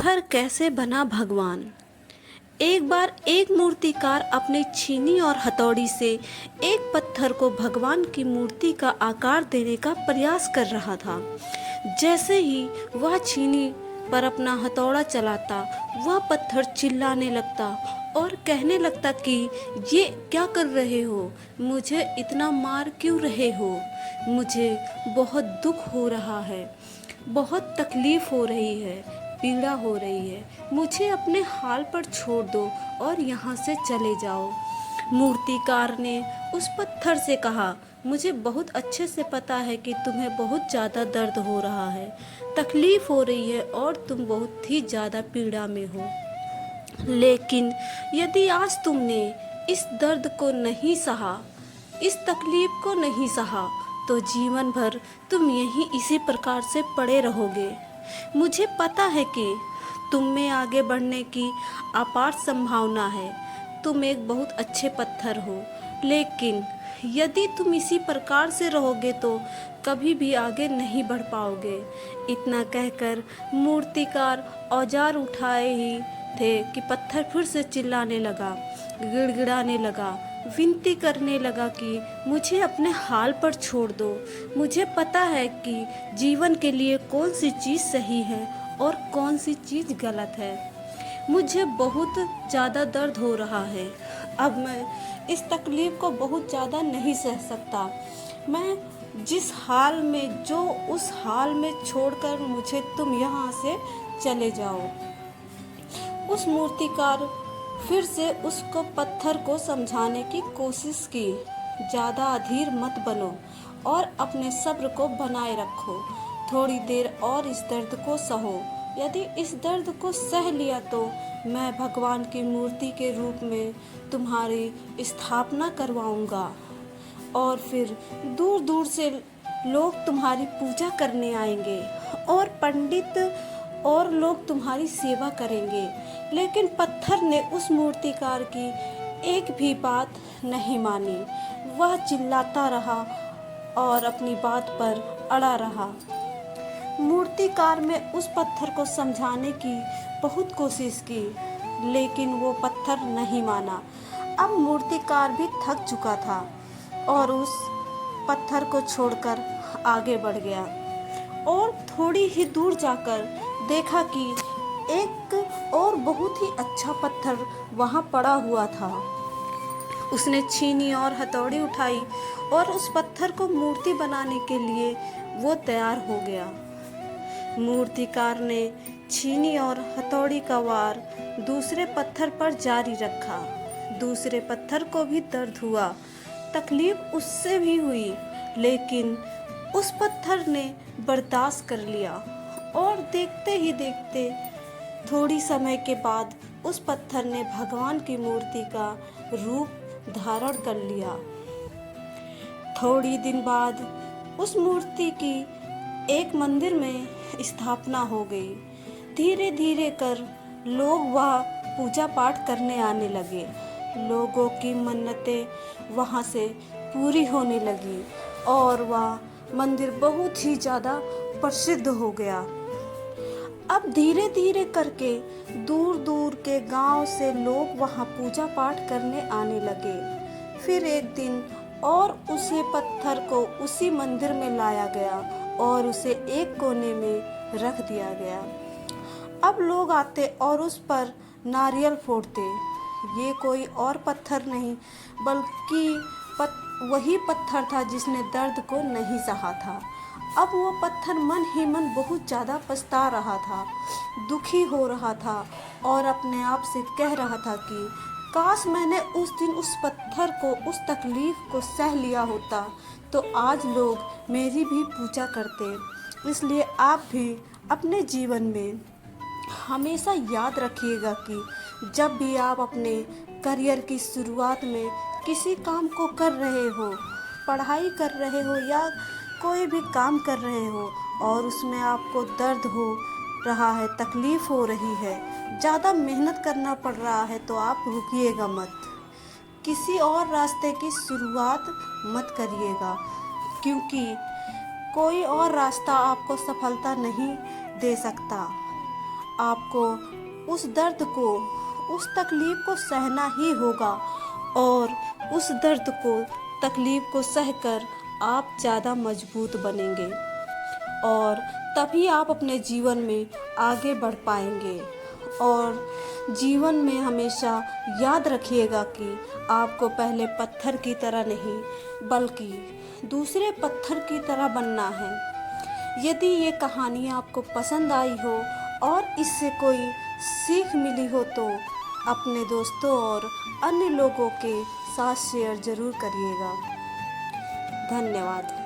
पत्थर कैसे बना भगवान। एक बार एक मूर्तिकार अपनी छीनी और हथौड़ी से एक पत्थर को भगवान की मूर्ति का आकार देने का प्रयास कर रहा था। जैसे ही वह छीनी पर अपना हथौड़ा चलाता, वह पत्थर चिल्लाने लगता और कहने लगता कि ये क्या कर रहे हो, मुझे इतना मार क्यों रहे हो, मुझे बहुत दुख हो रहा है, बहुत तकलीफ़ हो रही है, पीड़ा हो रही है, मुझे अपने हाल पर छोड़ दो और यहाँ से चले जाओ। मूर्तिकार ने उस पत्थर से कहा, मुझे बहुत अच्छे से पता है कि तुम्हें बहुत ज़्यादा दर्द हो रहा है, तकलीफ़ हो रही है और तुम बहुत ही ज़्यादा पीड़ा में हो। लेकिन यदि आज तुमने इस दर्द को नहीं सहा, इस तकलीफ को नहीं सहा, तो जीवन भर तुम यहीं इसी प्रकार से पड़े रहोगे। मुझे पता है कि तुम में आगे बढ़ने की अपार संभावना है। तुम एक बहुत अच्छे पत्थर हो, लेकिन यदि तुम इसी प्रकार से रहोगे तो कभी भी आगे नहीं बढ़ पाओगे। इतना कहकर मूर्तिकार औजार उठाए ही थे कि पत्थर फिर से चिल्लाने लगा, गिड़गिड़ाने लगा, विनती करने लगा कि मुझे अपने हाल पर छोड़ दो। मुझे पता है कि जीवन के लिए कौन सी चीज़ सही है और कौन सी चीज़ गलत है। मुझे बहुत ज़्यादा दर्द हो रहा है, अब मैं इस तकलीफ़ को बहुत ज़्यादा नहीं सह सकता। मैं जिस हाल में, जो उस हाल में छोड़कर मुझे तुम यहाँ से चले जाओ। उस मूर्तिकार फिर से उसको पत्थर को समझाने की कोशिश की, ज़्यादा अधीर मत बनो और अपने सब्र को बनाए रखो, थोड़ी देर और इस दर्द को सहो। यदि इस दर्द को सह लिया तो मैं भगवान की मूर्ति के रूप में तुम्हारी स्थापना करवाऊंगा और फिर दूर दूर से लोग तुम्हारी पूजा करने आएंगे और पंडित और लोग तुम्हारी सेवा करेंगे। लेकिन पत्थर ने उस मूर्तिकार की एक भी बात नहीं मानी। वह चिल्लाता रहा और अपनी बात पर अड़ा रहा। मूर्तिकार ने उस पत्थर को समझाने की बहुत कोशिश की, लेकिन वो पत्थर नहीं माना। अब मूर्तिकार भी थक चुका था और उस पत्थर को छोड़कर आगे बढ़ गया और थोड़ी ही दूर जाकर देखा कि एक और बहुत ही अच्छा पत्थर वहाँ पड़ा हुआ था। उसने छीनी और हथौड़ी उठाई और उस पत्थर को मूर्ति बनाने के लिए वो तैयार हो गया। मूर्तिकार ने छीनी और हथौड़ी का वार दूसरे पत्थर पर जारी रखा। दूसरे पत्थर को भी दर्द हुआ, तकलीफ उससे भी हुई, लेकिन उस पत्थर ने बर्दाश्त कर लिया और देखते ही देखते थोड़ी समय के बाद उस पत्थर ने भगवान की मूर्ति का रूप धारण कर लिया। थोड़ी दिन बाद उस मूर्ति की एक मंदिर में स्थापना हो गई। धीरे धीरे कर लोग वहाँ पूजा पाठ करने आने लगे। लोगों की मन्नतें वहाँ से पूरी होने लगी और वह मंदिर बहुत ही ज़्यादा प्रसिद्ध हो गया। अब धीरे धीरे करके दूर दूर के गांव से लोग वहाँ पूजा पाठ करने आने लगे। फिर एक दिन और उसी पत्थर को उसी मंदिर में लाया गया और उसे एक कोने में रख दिया गया। अब लोग आते और उस पर नारियल फोड़ते। ये कोई और पत्थर नहीं बल्कि वही पत्थर था जिसने दर्द को नहीं सहा था। अब वो पत्थर मन ही मन बहुत ज़्यादा पछता रहा था, दुखी हो रहा था और अपने आप से कह रहा था कि काश मैंने उस दिन उस पत्थर को, उस तकलीफ़ को सह लिया होता तो आज लोग मेरी भी पूजा करते। इसलिए आप भी अपने जीवन में हमेशा याद रखिएगा कि जब भी आप अपने करियर की शुरुआत में किसी काम को कर रहे हो, पढ़ाई कर रहे हो या कोई भी काम कर रहे हो और उसमें आपको दर्द हो रहा है, तकलीफ़ हो रही है, ज़्यादा मेहनत करना पड़ रहा है, तो आप रुकिएगा मत। किसी और रास्ते की शुरुआत मत करिएगा, क्योंकि कोई और रास्ता आपको सफलता नहीं दे सकता। आपको उस दर्द को, उस तकलीफ को सहना ही होगा और उस दर्द को, तकलीफ को सहकर आप ज़्यादा मजबूत बनेंगे और तभी आप अपने जीवन में आगे बढ़ पाएंगे। और जीवन में हमेशा याद रखिएगा कि आपको पहले पत्थर की तरह नहीं बल्कि दूसरे पत्थर की तरह बनना है। यदि ये कहानी आपको पसंद आई हो और इससे कोई सीख मिली हो तो अपने दोस्तों और अन्य लोगों के साथ शेयर ज़रूर करिएगा। धन्यवाद।